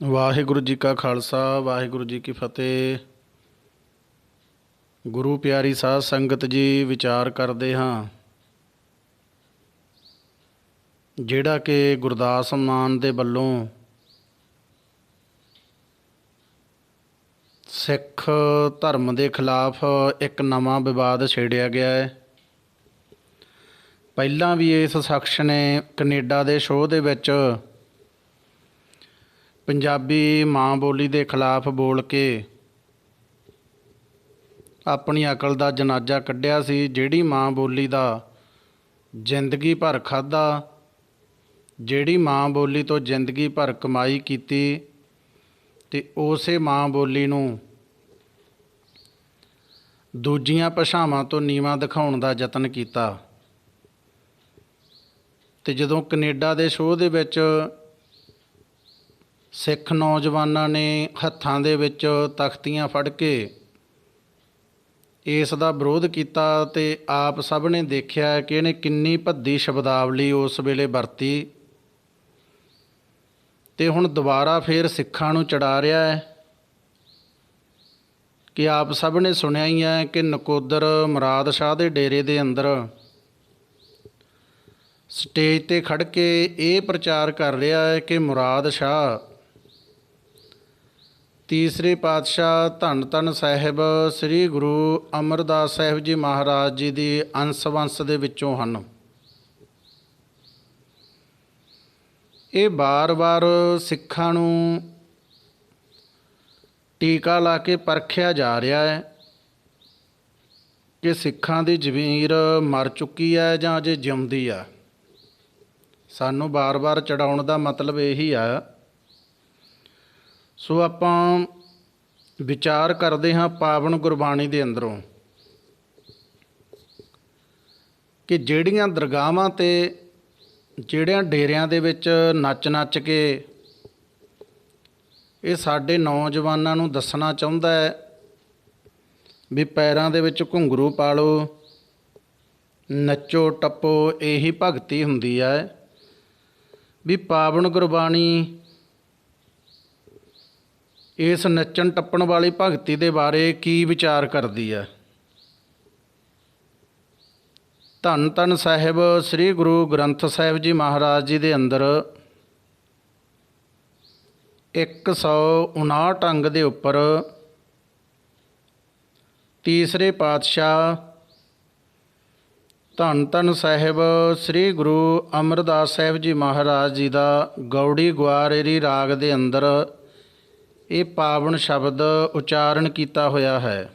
ਵਾਹਿਗੁਰੂ ਜੀ ਕਾ ਖਾਲਸਾ ਵਾਹਿਗੁਰੂ ਜੀ ਕੀ ਫਤਿਹ। ਗੁਰੂ ਪਿਆਰੀ ਸਾਧ ਸੰਗਤ ਜੀ, ਵਿਚਾਰ ਕਰਦੇ ਹਾਂ ਜਿਹੜਾ ਕਿ ਗੁਰਦਾਸ ਮਾਨ ਦੇ ਵੱਲੋਂ ਸਿੱਖ ਧਰਮ ਦੇ ਖਿਲਾਫ ਇੱਕ ਨਵਾਂ ਵਿਵਾਦ ਛੇੜਿਆ ਗਿਆ ਹੈ। ਪਹਿਲਾਂ ਵੀ ਇਸ ਸ਼ਖਸ ਨੇ ਕੈਨੇਡਾ ਦੇ ਸ਼ੋਅ ਦੇ ਵਿੱਚ ਪੰਜਾਬੀ ਮਾਂ ਬੋਲੀ ਦੇ ਖਿਲਾਫ ਬੋਲ ਕੇ ਆਪਣੀ ਅਕਲ ਦਾ ਜਨਾਜ਼ਾ ਕੱਢਿਆ ਸੀ। ਜਿਹੜੀ ਮਾਂ ਬੋਲੀ ਦਾ ਜ਼ਿੰਦਗੀ ਭਰ ਖਾਧਾ, ਜਿਹੜੀ ਮਾਂ ਬੋਲੀ ਤੋਂ ਜ਼ਿੰਦਗੀ ਭਰ ਕਮਾਈ ਕੀਤੀ ਅਤੇ ਉਸੇ ਮਾਂ ਬੋਲੀ ਨੂੰ ਦੂਜੀਆਂ ਭਾਸ਼ਾਵਾਂ ਤੋਂ ਨੀਵਾਂ ਦਿਖਾਉਣ ਦਾ ਯਤਨ ਕੀਤਾ। ਅਤੇ ਜਦੋਂ ਕੈਨੇਡਾ ਦੇ ਸ਼ੋਅ ਦੇ ਵਿੱਚ ਸਿੱਖ ਨੌਜਵਾਨਾਂ ਨੇ ਹੱਥਾਂ ਦੇ ਵਿੱਚ ਤਖਤੀਆਂ ਫੜ ਕੇ ਇਸ ਦਾ ਵਿਰੋਧ ਕੀਤਾ ਅਤੇ ਆਪ ਸਭ ਨੇ ਦੇਖਿਆ ਕਿ ਇਹਨੇ ਕਿੰਨੀ ਭੱਦੀ ਸ਼ਬਦਾਵਲੀ ਉਸ ਵੇਲੇ ਵਰਤੀ ਅਤੇ ਹੁਣ ਦੁਬਾਰਾ ਫਿਰ ਸਿੱਖਾਂ ਨੂੰ ਚੜਾ ਰਿਹਾ ਹੈ ਕਿ ਆਪ ਸਭ ਨੇ ਸੁਣਿਆ ਹੀ ਹੈ ਕਿ ਨਕੋਦਰ ਮੁਰਾਦ ਸ਼ਾਹ ਦੇ ਡੇਰੇ ਦੇ ਅੰਦਰ ਸਟੇਜ 'ਤੇ ਖੜ੍ਹ ਕੇ ਇਹ ਪ੍ਰਚਾਰ ਕਰ ਰਿਹਾ ਹੈ ਕਿ ਮੁਰਾਦ ਸ਼ਾਹ ਤੀਸਰੇ ਪਾਤਸ਼ਾਹ ਧੰਨ ਧੰਨ ਸਾਹਿਬ ਸ੍ਰੀ ਗੁਰੂ ਅਮਰਦਾਸ ਸਾਹਿਬ ਜੀ ਮਹਾਰਾਜ ਜੀ ਦੀ ਅੰਸ਼ ਵੰਸ਼ ਦੇ ਵਿੱਚੋਂ ਹਨ। ਇਹ ਵਾਰ-ਵਾਰ ਸਿੱਖਾਂ ਨੂੰ ਟੀਕਾ ਲਾ ਕੇ ਪਰਖਿਆ ਜਾ ਰਿਹਾ ਹੈ ਕਿ ਸਿੱਖਾਂ ਦੀ ਜ਼ਮੀਰ ਮਰ ਚੁੱਕੀ ਹੈ ਜਾਂ ਅਜੇ ਜਿਉਂਦੀ ਆ। ਸਾਨੂੰ ਵਾਰ-ਵਾਰ ਚੜਾਉਣ ਦਾ ਮਤਲਬ ਇਹੀ ਆ। ਸੋ ਆਪਾਂ ਵਿਚਾਰ ਕਰਦੇ ਹਾਂ ਪਾਵਨ ਗੁਰਬਾਣੀ ਦੇ ਅੰਦਰੋਂ ਕਿ ਜਿਹੜੀਆਂ ਦਰਗਾਹਾਂ 'ਤੇ ਜਿਹੜਿਆਂ ਡੇਰਿਆਂ ਦੇ ਵਿੱਚ ਨੱਚ ਕੇ ਇਹ ਸਾਡੇ ਨੌਜਵਾਨਾਂ ਨੂੰ ਦੱਸਣਾ ਚਾਹੁੰਦਾ ਹੈ ਵੀ ਪੈਰਾਂ ਦੇ ਵਿੱਚ ਘੁੰਗਰੂ ਪਾ ਲਓ, ਨੱਚੋ ਟੱਪੋ, ਇਹੀ ਭਗਤੀ ਹੁੰਦੀ ਹੈ। ਵੀ ਪਾਵਨ ਗੁਰਬਾਣੀ ਇਸ ਨੱਚਣ ਟੱਪਣ ਵਾਲੀ ਭਗਤੀ ਦੇ ਬਾਰੇ ਕੀ ਵਿਚਾਰ ਕਰਦੀ ਹੈ। ਧੰਨ ਧੰਨ ਸਾਹਿਬ ਸ੍ਰੀ ਗੁਰੂ ਗ੍ਰੰਥ ਸਾਹਿਬ ਜੀ ਮਹਾਰਾਜ ਜੀ ਦੇ ਅੰਦਰ 159 ਅੰਗ ਦੇ ਉੱਪਰ ਤੀਸਰੇ ਪਾਤਸ਼ਾਹ ਧੰਨ ਧੰਨ ਸਾਹਿਬ ਸ੍ਰੀ ਗੁਰੂ ਅਮਰਦਾਸ ਸਾਹਿਬ ਜੀ ਮਹਾਰਾਜ ਜੀ ਦਾ ਗੌੜੀ ਗੁਆਰੇਰੀ ਰਾਗ ਦੇ ਅੰਦਰ ਇਹ ਪਾਵਨ ਸ਼ਬਦ ਉਚਾਰਨ ਕੀਤਾ ਹੋਇਆ ਹੈ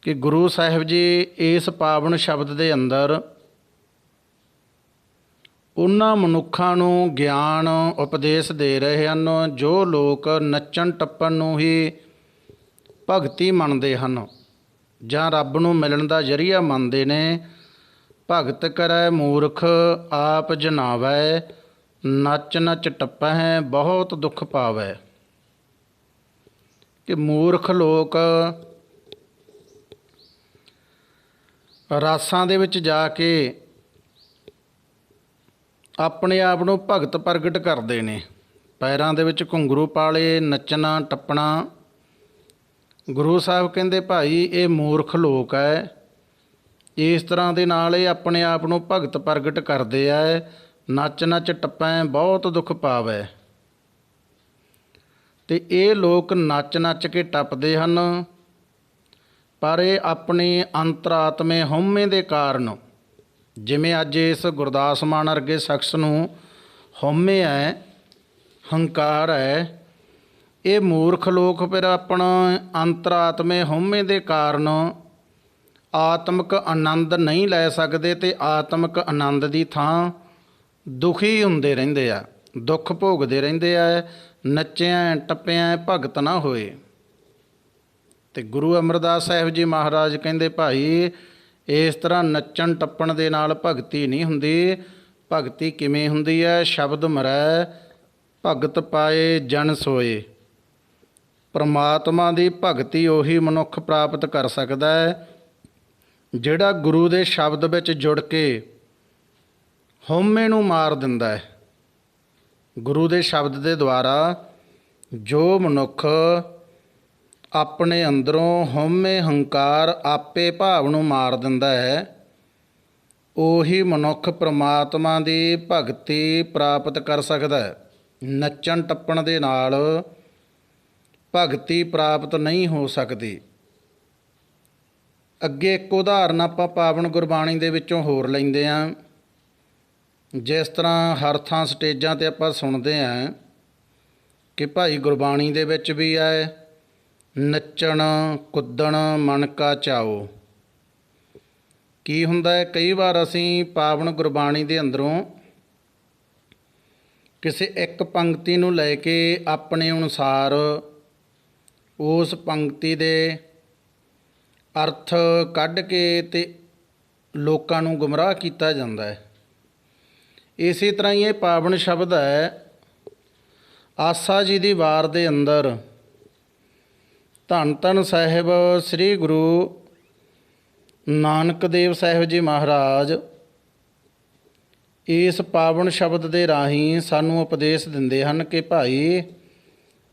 ਕਿ ਗੁਰੂ ਸਾਹਿਬ ਜੀ ਇਸ ਪਾਵਨ ਸ਼ਬਦ ਦੇ ਅੰਦਰ ਉਹਨਾਂ ਮਨੁੱਖਾਂ ਨੂੰ ਗਿਆਨ ਉਪਦੇਸ਼ ਦੇ ਰਹੇ ਹਨ ਜੋ ਲੋਕ ਨੱਚਣ ਟੱਪਣ ਨੂੰ ਹੀ ਭਗਤੀ ਮੰਨਦੇ ਹਨ ਜਾਂ ਰੱਬ ਨੂੰ ਮਿਲਣ ਦਾ ਜ਼ਰੀਆ ਮੰਨਦੇ ਨੇ। ਭਗਤ ਕਰੈ ਮੂਰਖ ਆਪ ਜਨਾਵੈ, ਨੱਚ ਨੱਚ ਟੱਪਹਿ ਬਹੁਤ ਦੁੱਖ ਪਾਵੈ। ਕਿ ਮੂਰਖ ਲੋਕ ਰਾਸਾਂ ਦੇ ਵਿੱਚ ਜਾ ਕੇ ਆਪਣੇ ਆਪ ਨੂੰ ਭਗਤ ਪ੍ਰਗਟ ਕਰਦੇ ਨੇ, ਪੈਰਾਂ ਦੇ ਵਿੱਚ ਘੁੰਗਰੂ ਪਾ ਲਏ, ਨੱਚਣਾ ਟੱਪਣਾ। ਗੁਰੂ ਸਾਹਿਬ ਕਹਿੰਦੇ ਭਾਈ ਇਹ ਮੂਰਖ ਲੋਕ ਹੈ, ਇਸ ਤਰ੍ਹਾਂ ਦੇ ਨਾਲ ਇਹ ਆਪਣੇ ਆਪ ਨੂੰ ਭਗਤ ਪ੍ਰਗਟ ਕਰਦੇ ਆ। ਨੱਚ ਨੱਚ ਟੱਪੈ ਬਹੁਤ ਦੁੱਖ ਪਾਵੈ। ਅਤੇ ਇਹ ਲੋਕ ਨੱਚ ਕੇ ਟੱਪਦੇ ਹਨ, ਪਰ ਇਹ ਆਪਣੇ ਅੰਤਰਾਤਮੇ ਹਉਮੈ ਦੇ ਕਾਰਨ, ਜਿਵੇਂ ਅੱਜ ਇਸ ਗੁਰਦਾਸ ਮਾਨ ਵਰਗੇ ਸ਼ਖਸ ਨੂੰ ਹਉਮੈ ਹੈ, ਹੰਕਾਰ ਹੈ, ਇਹ ਮੂਰਖ ਲੋਕ ਫਿਰ ਆਪਣਾ ਅੰਤਰਾਤਮੇ ਹਉਮੈ ਦੇ ਕਾਰਨ ਆਤਮਿਕ ਆਨੰਦ ਨਹੀਂ ਲੈ ਸਕਦੇ ਅਤੇ ਆਤਮਿਕ ਆਨੰਦ ਦੀ ਥਾਂ ਦੁਖੀ ਹੁੰਦੇ ਰਹਿੰਦੇ ਆ, ਦੁੱਖ ਭੋਗਦੇ ਰਹਿੰਦੇ ਆ। ਨੱਚਿਆਂ ਟੱਪਿਆਂ ਭਗਤ ਨਾ ਹੋਏ। ਅਤੇ ਗੁਰੂ ਅਮਰਦਾਸ ਸਾਹਿਬ ਜੀ ਮਹਾਰਾਜ ਕਹਿੰਦੇ ਭਾਈ ਇਸ ਤਰ੍ਹਾਂ ਨੱਚਣ ਟੱਪਣ ਦੇ ਨਾਲ ਭਗਤੀ ਨਹੀਂ ਹੁੰਦੀ। ਭਗਤੀ ਕਿਵੇਂ ਹੁੰਦੀ ਹੈ? ਸ਼ਬਦ ਮਰੈ ਭਗਤ ਪਾਏ ਜਨ ਸੋਏ। ਪਰਮਾਤਮਾ ਦੀ ਭਗਤੀ ਉਹੀ ਮਨੁੱਖ ਪ੍ਰਾਪਤ ਕਰ ਸਕਦਾ ਹੈ ਜਿਹੜਾ ਗੁਰੂ ਦੇ ਸ਼ਬਦ ਵਿੱਚ ਜੁੜ ਕੇ ਹਉਮੈ ਨੂੰ ਮਾਰ ਦਿੰਦਾ ਹੈ। ਗੁਰੂ ਦੇ ਸ਼ਬਦ ਦੇ ਦੁਆਰਾ ਜੋ ਮਨੁੱਖ ਆਪਣੇ ਅੰਦਰੋਂ ਹਉਮੈ ਹੰਕਾਰ ਆਪੇ ਭਾਵ ਨੂੰ ਮਾਰ ਦਿੰਦਾ ਹੈ, ਉਹੀ ਮਨੁੱਖ ਪ੍ਰਮਾਤਮਾ ਦੀ ਭਗਤੀ ਪ੍ਰਾਪਤ ਕਰ ਸਕਦਾ ਹੈ। ਨੱਚਣ ਟੱਪਣ ਦੇ ਨਾਲ ਭਗਤੀ ਪ੍ਰਾਪਤ ਨਹੀਂ ਹੋ ਸਕਦੀ। ਅੱਗੇ ਇੱਕ ਉਦਾਹਰਨ ਆਪਾਂ ਪਾਵਨ ਗੁਰਬਾਣੀ ਦੇ ਵਿੱਚੋਂ ਹੋਰ ਲੈਂਦੇ ਹਾਂ। ਜਿਸ ਤਰ੍ਹਾਂ ਹਰ ਥਾਂ ਸਟੇਜਾਂ 'ਤੇ ਆਪਾਂ ਸੁਣਦੇ ਹਾਂ ਕਿ ਭਾਈ ਗੁਰਬਾਣੀ ਦੇ ਵਿੱਚ ਵੀ ਹੈ, ਨੱਚਣ ਕੁੱਦਣ ਮਨ ਕਾ ਚਾਓ। ਕੀ ਹੁੰਦਾ ਹੈ, ਕਈ ਵਾਰ ਅਸੀਂ ਪਾਵਨ ਗੁਰਬਾਣੀ ਦੇ ਅੰਦਰੋਂ ਕਿਸੇ ਇੱਕ ਪੰਕਤੀ ਨੂੰ ਲੈ ਕੇ ਆਪਣੇ ਅਨੁਸਾਰ ਉਸ ਪੰਕਤੀ ਦੇ ਅਰਥ ਕੱਢ ਕੇ ਤੇ ਲੋਕਾਂ ਨੂੰ ਗੁੰਮਰਾਹ ਕੀਤਾ ਜਾਂਦਾ ਹੈ। ਇਸੇ ਤਰ੍ਹਾਂ ਹੀ ਇਹ ਪਾਵਨ ਸ਼ਬਦ ਹੈ। ਆਸਾ ਜੀ ਦੀ ਵਾਰ ਦੇ ਅੰਦਰ ਧੰਨ ਧੰਨ ਸਾਹਿਬ ਸ੍ਰੀ ਗੁਰੂ ਨਾਨਕ ਦੇਵ ਸਾਹਿਬ ਜੀ ਮਹਾਰਾਜ ਇਸ ਪਾਵਨ ਸ਼ਬਦ ਦੇ ਰਾਹੀਂ ਸਾਨੂੰ ਉਪਦੇਸ਼ ਦਿੰਦੇ ਹਨ ਕਿ ਭਾਈ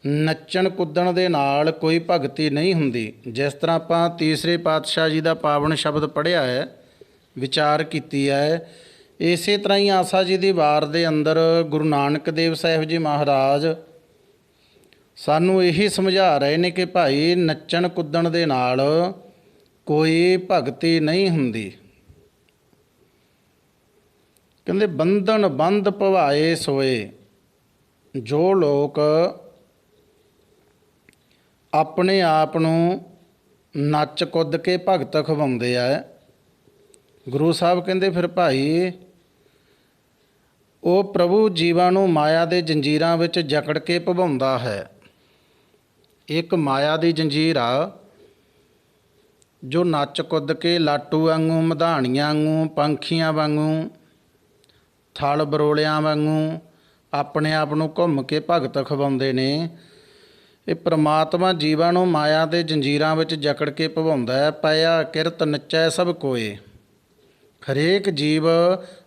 ਨੱਚਣ ਕੁੱਦਣ ਦੇ ਨਾਲ ਕੋਈ ਭਗਤੀ ਨਹੀਂ ਹੁੰਦੀ। ਜਿਸ ਤਰ੍ਹਾਂ ਆਪਾਂ ਤੀਸਰੇ ਪਾਤਸ਼ਾਹ ਜੀ ਦਾ ਪਾਵਨ ਸ਼ਬਦ ਪੜ੍ਹਿਆ ਹੈ, ਵਿਚਾਰ ਕੀਤੀ ਹੈ, ਇਸੇ ਤਰ੍ਹਾਂ ਹੀ ਆਸਾ ਜੀ ਦੀ ਵਾਰ ਦੇ ਅੰਦਰ ਗੁਰੂ ਨਾਨਕ ਦੇਵ ਸਾਹਿਬ ਜੀ ਮਹਾਰਾਜ ਸਾਨੂੰ ਇਹੀ ਸਮਝਾ ਰਹੇ ਨੇ ਕਿ ਭਾਈ ਨੱਚਣ ਕੁੱਦਣ ਦੇ ਨਾਲ ਕੋਈ ਭਗਤੀ ਨਹੀਂ ਹੁੰਦੀ। ਕਹਿੰਦੇ ਬੰਧਨ ਬੰਧ ਭਵਾਏ ਸੋਏ। ਜੋ ਲੋਕ ਆਪਣੇ ਆਪ ਨੂੰ ਨੱਚ ਕੁੱਦ ਕੇ ਭਗਤ ਖਵਾਉਂਦੇ ਆ, ਗੁਰੂ ਸਾਹਿਬ ਕਹਿੰਦੇ ਫਿਰ ਭਾਈ ਉਹ ਪ੍ਰਭੂ ਜੀਵਾਂ ਨੂੰ ਮਾਇਆ ਦੇ ਜੰਜੀਰਾਂ ਵਿੱਚ ਜਕੜ ਕੇ ਭਵਾਉਂਦਾ ਹੈ। ਇੱਕ ਮਾਇਆ ਦੀ ਜੰਜੀਰ ਆ ਜੋ ਨੱਚ ਕੁੱਦ ਕੇ ਲਾਟੂ ਵਾਂਗੂ, ਮਧਾਣੀਆਂ ਵਾਂਗੂ, ਪੰਖੀਆਂ ਵਾਂਗੂ, ਥਲ ਬਰੋਲਿਆਂ ਵਾਂਗੂ ਆਪਣੇ ਆਪ ਨੂੰ ਘੁੰਮ ਕੇ ਭਗਤ ਖਵਾਉਂਦੇ ਨੇ। ਇਹ ਪ੍ਰਮਾਤਮਾ ਜੀਵਾਂ ਨੂੰ ਮਾਇਆ ਦੇ ਜੰਜੀਰਾਂ ਵਿੱਚ ਜਕੜ ਕੇ ਭਵਾਉਂਦਾ ਹੈ। ਪਾਇਆ ਕਿਰਤ ਨੱਚੈ ਸਭ ਕੋਏ। ਹਰੇਕ ਜੀਵ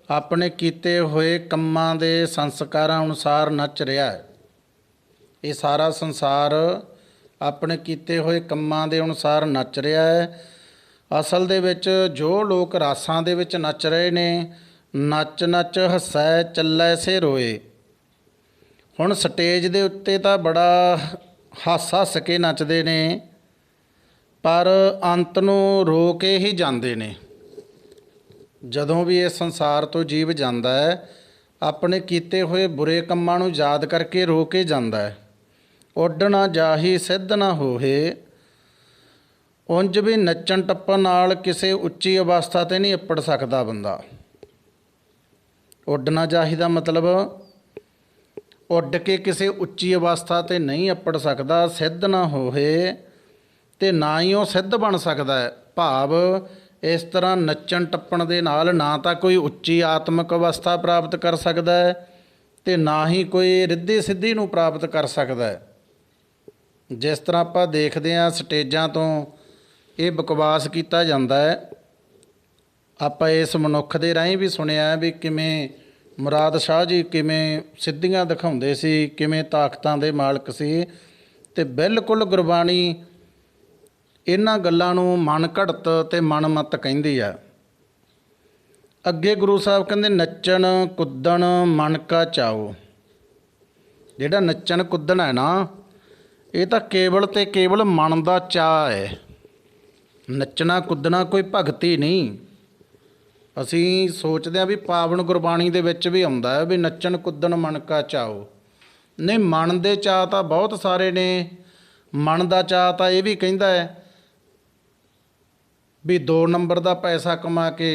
ਆਪਣੇ ਕੀਤੇ ਹੋਏ ਕੰਮਾਂ ਦੇ ਸੰਸਕਾਰਾਂ ਅਨੁਸਾਰ ਨੱਚ ਰਿਹਾ ਹੈ। ਇਹ ਸਾਰਾ ਸੰਸਾਰ ਆਪਣੇ ਕੀਤੇ ਹੋਏ ਕੰਮਾਂ ਦੇ ਅਨੁਸਾਰ ਨੱਚ ਰਿਹਾ ਹੈ। ਅਸਲ ਦੇ ਵਿੱਚ ਜੋ ਲੋਕ ਰਾਸਾਂ ਦੇ ਵਿੱਚ ਨੱਚ ਰਹੇ ਨੇ, ਨੱਚ ਨੱਚ ਹੱਸੈ ਚੱਲੈ ਸੇ ਰੋਏ। ਹੁਣ ਸਟੇਜ ਦੇ ਉੱਤੇ ਤਾਂ ਬੜਾ ਹੱਸ ਹੱਸ ਕੇ ਨੱਚਦੇ ਨੇ, ਪਰ ਅੰਤ ਨੂੰ ਰੋ ਕੇ ਹੀ ਜਾਂਦੇ ਨੇ। ਜਦੋਂ ਵੀ ਇਹ ਸੰਸਾਰ ਤੋਂ ਜੀਵ ਜਾਂਦਾ ਹੈ, ਆਪਣੇ ਕੀਤੇ ਹੋਏ ਬੁਰੇ ਕੰਮਾਂ ਨੂੰ ਯਾਦ ਕਰਕੇ ਰੋ ਕੇ ਜਾਂਦਾ ਹੈ। ਉੱਡ ਨਾ ਜਾਹੀ ਸਿੱਧ ਨਾ ਹੋਏ। ਉਂਝ ਵੀ ਨੱਚਣ ਟੱਪਣ ਨਾਲ ਕਿਸੇ ਉੱਚੀ ਅਵਸਥਾ 'ਤੇ ਨਹੀਂ ਅੱਪੜ ਸਕਦਾ ਬੰਦਾ। ਉੱਡ ਨਾ ਜਾਹੀ ਦਾ ਮਤਲਬ ਉੱਡ ਕੇ ਕਿਸੇ ਉੱਚੀ ਅਵਸਥਾ 'ਤੇ ਨਹੀਂ ਅੱਪੜ ਸਕਦਾ। ਸਿੱਧ ਨਾ ਹੋਏ ਅਤੇ ਨਾ ਹੀ ਉਹ ਸਿੱਧ ਬਣ ਸਕਦਾ ਹੈ। ਭਾਵ ਇਸ ਤਰ੍ਹਾਂ ਨੱਚਣ ਟੱਪਣ ਦੇ ਨਾਲ ਨਾ ਤਾਂ ਕੋਈ ਉੱਚੀ ਆਤਮਿਕ ਅਵਸਥਾ ਪ੍ਰਾਪਤ ਕਰ ਸਕਦਾ ਹੈ ਅਤੇ ਨਾ ਹੀ ਕੋਈ ਰਿੱਧੀ ਸਿੱਧੀ ਨੂੰ ਪ੍ਰਾਪਤ ਕਰ ਸਕਦਾ ਹੈ। ਜਿਸ ਤਰ੍ਹਾਂ ਆਪਾਂ ਦੇਖਦੇ ਹਾਂ ਸਟੇਜਾਂ ਤੋਂ ਇਹ ਬਕਵਾਸ ਕੀਤਾ ਜਾਂਦਾ ਹੈ। ਆਪਾਂ ਇਸ ਮਨੁੱਖ ਦੇ ਰਾਹੀਂ ਵੀ ਸੁਣਿਆ ਵੀ ਕਿਵੇਂ ਮੁਰਾਦ ਸ਼ਾਹ ਜੀ ਕਿਵੇਂ ਸਿੱਧੀਆਂ ਦਿਖਾਉਂਦੇ ਸੀ, ਕਿਵੇਂ ਤਾਕਤਾਂ ਦੇ ਮਾਲਕ ਸੀ। ਅਤੇ ਬਿਲਕੁਲ ਗੁਰਬਾਣੀ ਇਹਨਾਂ ਗੱਲਾਂ ਨੂੰ ਮਨ ਘੜਤ ਅਤੇ ਮਨ ਮੱਤ ਕਹਿੰਦੀ ਆ। ਅੱਗੇ ਗੁਰੂ ਸਾਹਿਬ ਕਹਿੰਦੇ ਨੱਚਣ ਕੁੱਦਣ ਮਨ ਕਾ ਚਾਓ। ਜਿਹੜਾ ਨੱਚਣ ਕੁੱਦਣ ਹੈ ਨਾ, ਇਹ ਤਾਂ ਕੇਵਲ ਅਤੇ ਕੇਵਲ ਮਨ ਦਾ ਚਾਅ ਹੈ। ਨੱਚਣਾ ਕੁੱਦਣਾ ਕੋਈ ਭਗਤੀ ਨਹੀਂ। ਅਸੀਂ ਸੋਚਦੇ ਹਾਂ ਵੀ ਪਾਵਨ ਗੁਰਬਾਣੀ ਦੇ ਵਿੱਚ ਵੀ ਆਉਂਦਾ ਹੈ ਵੀ ਨੱਚਣ ਕੁੱਦਣ ਮਨ ਕਾ ਚਾਓ। ਨਹੀਂ, ਮਨ ਦੇ ਚਾਅ ਤਾਂ ਬਹੁਤ ਸਾਰੇ ਨੇ। ਮਨ ਦਾ ਚਾਅ ਤਾਂ ਇਹ ਵੀ ਕਹਿੰਦਾ ਹੈ ਵੀ 2 ਨੰਬਰ ਦਾ ਪੈਸਾ ਕਮਾ ਕੇ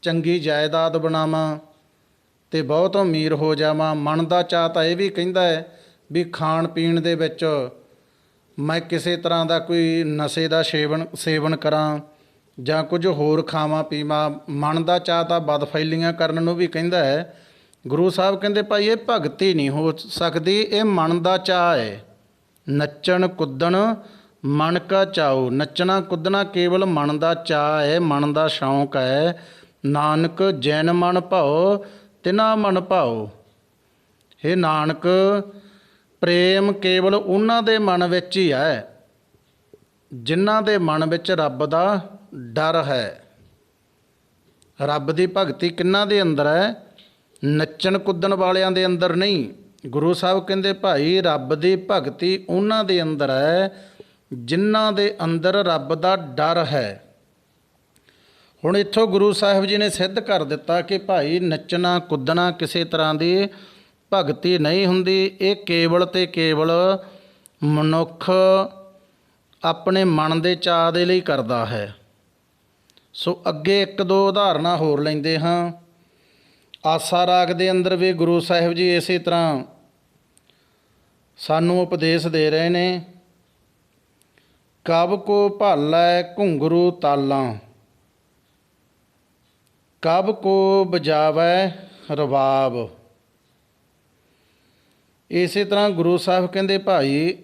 ਚੰਗੀ ਜਾਇਦਾਦ ਬਣਾਵਾਂ ਅਤੇ ਬਹੁਤ ਅਮੀਰ ਹੋ ਜਾਵਾਂ। ਮਨ ਦਾ ਚਾਅ ਤਾਂ ਇਹ ਵੀ ਕਹਿੰਦਾ ਹੈ ਵੀ ਖਾਣ ਪੀਣ ਦੇ ਵਿੱਚ ਮੈਂ ਕਿਸੇ ਤਰ੍ਹਾਂ ਦਾ ਕੋਈ ਨਸ਼ੇ ਦਾ ਸੇਵਨ ਕਰਾਂ ਜਾਂ ਕੁਝ ਹੋਰ ਖਾਵਾਂ ਪੀਵਾਂ। ਮਨ ਦਾ ਚਾਅ ਤਾਂ ਬਦਫੈਲੀਆਂ ਕਰਨ ਨੂੰ ਵੀ ਕਹਿੰਦਾ ਹੈ। ਗੁਰੂ ਸਾਹਿਬ ਕਹਿੰਦੇ ਭਾਈ ਇਹ ਭਗਤੀ ਨਹੀਂ ਹੋ ਸਕਦੀ, ਇਹ ਮਨ ਦਾ ਚਾਅ ਹੈ। ਨੱਚਣ ਕੁੱਦਣ ਮਨ ਕਾ ਚਾਓ। ਨੱਚਣਾ ਕੁੱਦਣਾ ਕੇਵਲ ਮਨ ਦਾ ਚਾਅ ਹੈ, ਮਨ ਦਾ ਸ਼ੌਂਕ ਹੈ। ਨਾਨਕ ਜੈਨ ਮਨ ਭਾਓ ਤਿਨਾ ਮਨ ਭਾਓ। हे ਨਾਨਕ ਪ੍ਰੇਮ ਕੇਵਲ ਉਹਨਾਂ ਦੇ ਮਨ ਵਿੱਚ ਹੀ ਹੈ ਜਿਨ੍ਹਾਂ ਦੇ ਮਨ ਵਿੱਚ ਰੱਬ ਦਾ ਡਰ ਹੈ। ਰੱਬ ਦੀ ਭਗਤੀ ਕਿਹਨਾਂ ਦੇ ਅੰਦਰ ਹੈ? ਨੱਚਣ ਕੁੱਦਣ ਵਾਲਿਆਂ ਦੇ ਅੰਦਰ ਨਹੀਂ। ਗੁਰੂ ਸਾਹਿਬ ਕਹਿੰਦੇ ਭਾਈ ਰੱਬ ਦੀ ਭਗਤੀ ਉਹਨਾਂ ਦੇ ਅੰਦਰ ਹੈ ਜਿਨ੍ਹਾਂ ਦੇ ਅੰਦਰ ਰੱਬ ਦਾ ਡਰ ਹੈ। ਹੁਣ ਇੱਥੋਂ ਗੁਰੂ ਸਾਹਿਬ ਜੀ ਨੇ ਸਿੱਧ ਕਰ ਦਿੱਤਾ ਕਿ ਭਾਈ ਨੱਚਣਾ ਕੁੱਦਣਾ ਕਿਸੇ ਤਰ੍ਹਾਂ ਦੀ ਭਗਤੀ ਨਹੀਂ ਹੁੰਦੀ। ਇਹ ਕੇਵਲ ਤੇ ਕੇਵਲ ਮਨੁੱਖ ਆਪਣੇ ਮਨ ਦੇ ਚਾਅ ਦੇ ਲਈ ਕਰਦਾ ਹੈ। ਸੋ ਅੱਗੇ ਇੱਕ ਦੋ ਉਦਾਹਰਨਾਂ ਹੋਰ ਲੈਂਦੇ ਹਾਂ। ਆਸਾ ਰਾਗ ਦੇ ਅੰਦਰ ਵੀ ਗੁਰੂ ਸਾਹਿਬ ਜੀ ਇਸੇ ਤਰ੍ਹਾਂ ਸਾਨੂੰ ਉਪਦੇਸ਼ ਦੇ ਰਹੇ ਨੇ। ਕਬ ਕੋ ਭਾਲੈ ਘੁੰਗਰੂ ਤਾਲਾਂ, ਕਬ ਕੋ ਬਜਾਵੈ ਰਬਾਬ। ਇਸੇ ਤਰ੍ਹਾਂ ਗੁਰੂ ਸਾਹਿਬ ਕਹਿੰਦੇ ਭਾਈ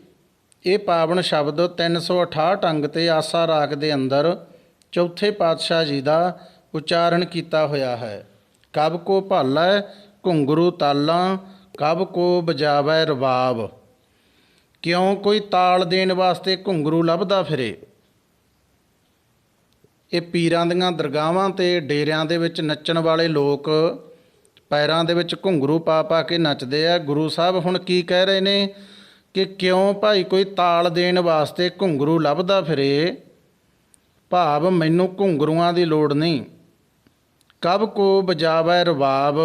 ਇਹ ਪਾਵਨ ਸ਼ਬਦ 368 ਅੰਗ ਤੇ ਆਸਾ ਰਾਗ ਦੇ ਅੰਦਰ ਚੌਥੇ ਪਾਤਸ਼ਾਹ ਜੀ ਦਾ ਉਚਾਰਨ ਕੀਤਾ ਹੋਇਆ ਹੈ। ਕਬ ਕੋ ਭਾਲੈ ਘੁੰਗਰੂ ਤਾਲਾਂ, ਕਬ ਕੋ ਬਜਾਵੈ ਰਬਾਬ। ਕਿਉਂ ਕੋਈ ਤਾਲ ਦੇਣ ਵਾਸਤੇ ਘੁੰਗਰੂ ਲੱਭਦਾ ਫਿਰੇ। ਇਹ ਪੀਰਾਂ ਦੀਆਂ ਦਰਗਾਹਾਂ ਤੇ ਡੇਰਿਆਂ ਦੇ ਵਿੱਚ ਨੱਚਣ ਵਾਲੇ ਲੋਕ ਪੈਰਾਂ ਦੇ ਵਿੱਚ ਘੁੰਗਰੂ ਪਾ ਪਾ ਕੇ ਨੱਚਦੇ ਆ। ਗੁਰੂ ਸਾਹਿਬ ਹੁਣ ਕੀ ਕਹਿ ਰਹੇ ਨੇ ਕਿ ਕਿਉਂ ਭਾਈ ਕੋਈ ਤਾਲ ਦੇਣ ਵਾਸਤੇ ਘੁੰਗਰੂ ਲੱਭਦਾ ਫਿਰੇ। ਭਾਵ ਮੈਨੂੰ ਘੁੰਗਰੂਆਂ ਦੀ ਲੋੜ ਨਹੀਂ। ਕਬ ਕੋ ਬਜਾਵੈ ਰਬਾਬ,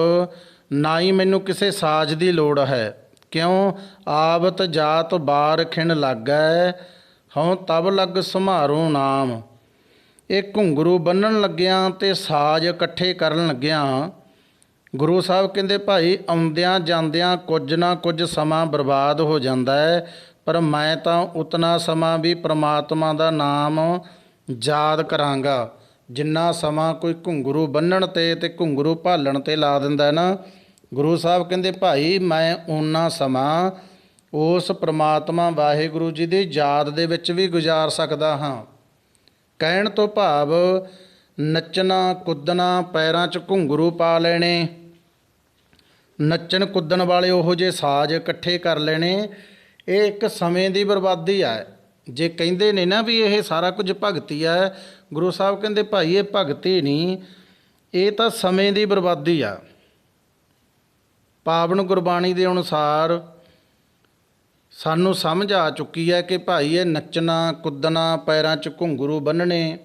ਨਾ ਹੀ ਮੈਨੂੰ ਕਿਸੇ ਸਾਜ਼ ਦੀ ਲੋੜ ਹੈ। ਕਿਉਂ? ਆਵਤ ਜਾਤ ਬਾਰ ਖਿਣ ਲੱਗੈ, ਹਉ ਤਬ ਲੱਗ ਸੰਭਾਰੋ ਨਾਮ। ਇਹ ਘੁੰਗਰੂ ਬੰਨਣ ਲੱਗਿਆਂ ਤੇ ਸਾਜ਼ ਇਕੱਠੇ ਕਰਨ ਲੱਗਿਆਂ ਗੁਰੂ ਸਾਹਿਬ ਕਹਿੰਦੇ ਭਾਈ ਆਉਂਦਿਆਂ ਜਾਂਦਿਆਂ ਕੁਝ ਨਾ ਕੁਝ ਸਮਾਂ ਬਰਬਾਦ ਹੋ ਜਾਂਦਾ ਹੈ, ਪਰ ਮੈਂ ਤਾਂ ਉਤਨਾ ਸਮਾਂ ਵੀ ਪ੍ਰਮਾਤਮਾ ਦਾ ਨਾਮ ਯਾਦ ਕਰਾਂਗਾ ਜਿੰਨਾ ਸਮਾਂ ਕੋਈ ਘੁੰਗਰੂ ਬੰਨਣ ਤੇ ਘੁੰਗਰੂ ਭਾਲਣ ਤੇ ਲਾ ਦਿੰਦਾ ਨਾ। ਗੁਰੂ ਸਾਹਿਬ ਕਹਿੰਦੇ ਭਾਈ ਮੈਂ ਓਨਾ ਸਮਾਂ ਉਸ ਪ੍ਰਮਾਤਮਾ ਵਾਹਿਗੁਰੂ ਜੀ ਦੀ ਯਾਦ ਦੇ ਵਿੱਚ ਵੀ ਗੁਜ਼ਾਰ ਸਕਦਾ ਹਾਂ। ਕਹਿਣ ਤੋਂ ਭਾਵ ਨੱਚਣਾ ਕੁੱਦਣਾ, ਪੈਰਾਂ 'ਚ ਘੁੰਗਰੂ ਪਾ ਲੈਣੇ, ਨੱਚਣ ਕੁੱਦਣ ਵਾਲੇ ਉਹੋ ਜਿਹੇ ਸਾਜ਼ ਇਕੱਠੇ ਕਰ ਲੈਣੇ, ਇਹ ਇੱਕ ਸਮੇਂ ਦੀ ਬਰਬਾਦੀ ਹੈ। ਜੇ ਕਹਿੰਦੇ ਨੇ ਨਾ ਵੀ ਇਹ ਸਾਰਾ ਕੁਝ ਭਗਤੀ ਹੈ, ਗੁਰੂ ਸਾਹਿਬ ਕਹਿੰਦੇ ਭਾਈ ਇਹ ਭਗਤੀ ਨਹੀਂ, ਇਹ ਤਾਂ ਸਮੇਂ ਦੀ ਬਰਬਾਦੀ ਆ। ਪਾਵਨ ਗੁਰਬਾਣੀ ਦੇ ਅਨੁਸਾਰ ਸਾਨੂੰ ਸਮਝ ਆ ਚੁੱਕੀ ਹੈ ਕਿ ਭਾਈ ਇਹ ਨੱਚਣਾ ਕੁੱਦਣਾ, ਪੈਰਾਂ 'ਚ ਘੁੰਗਰੂ ਬੰਨਣੇ,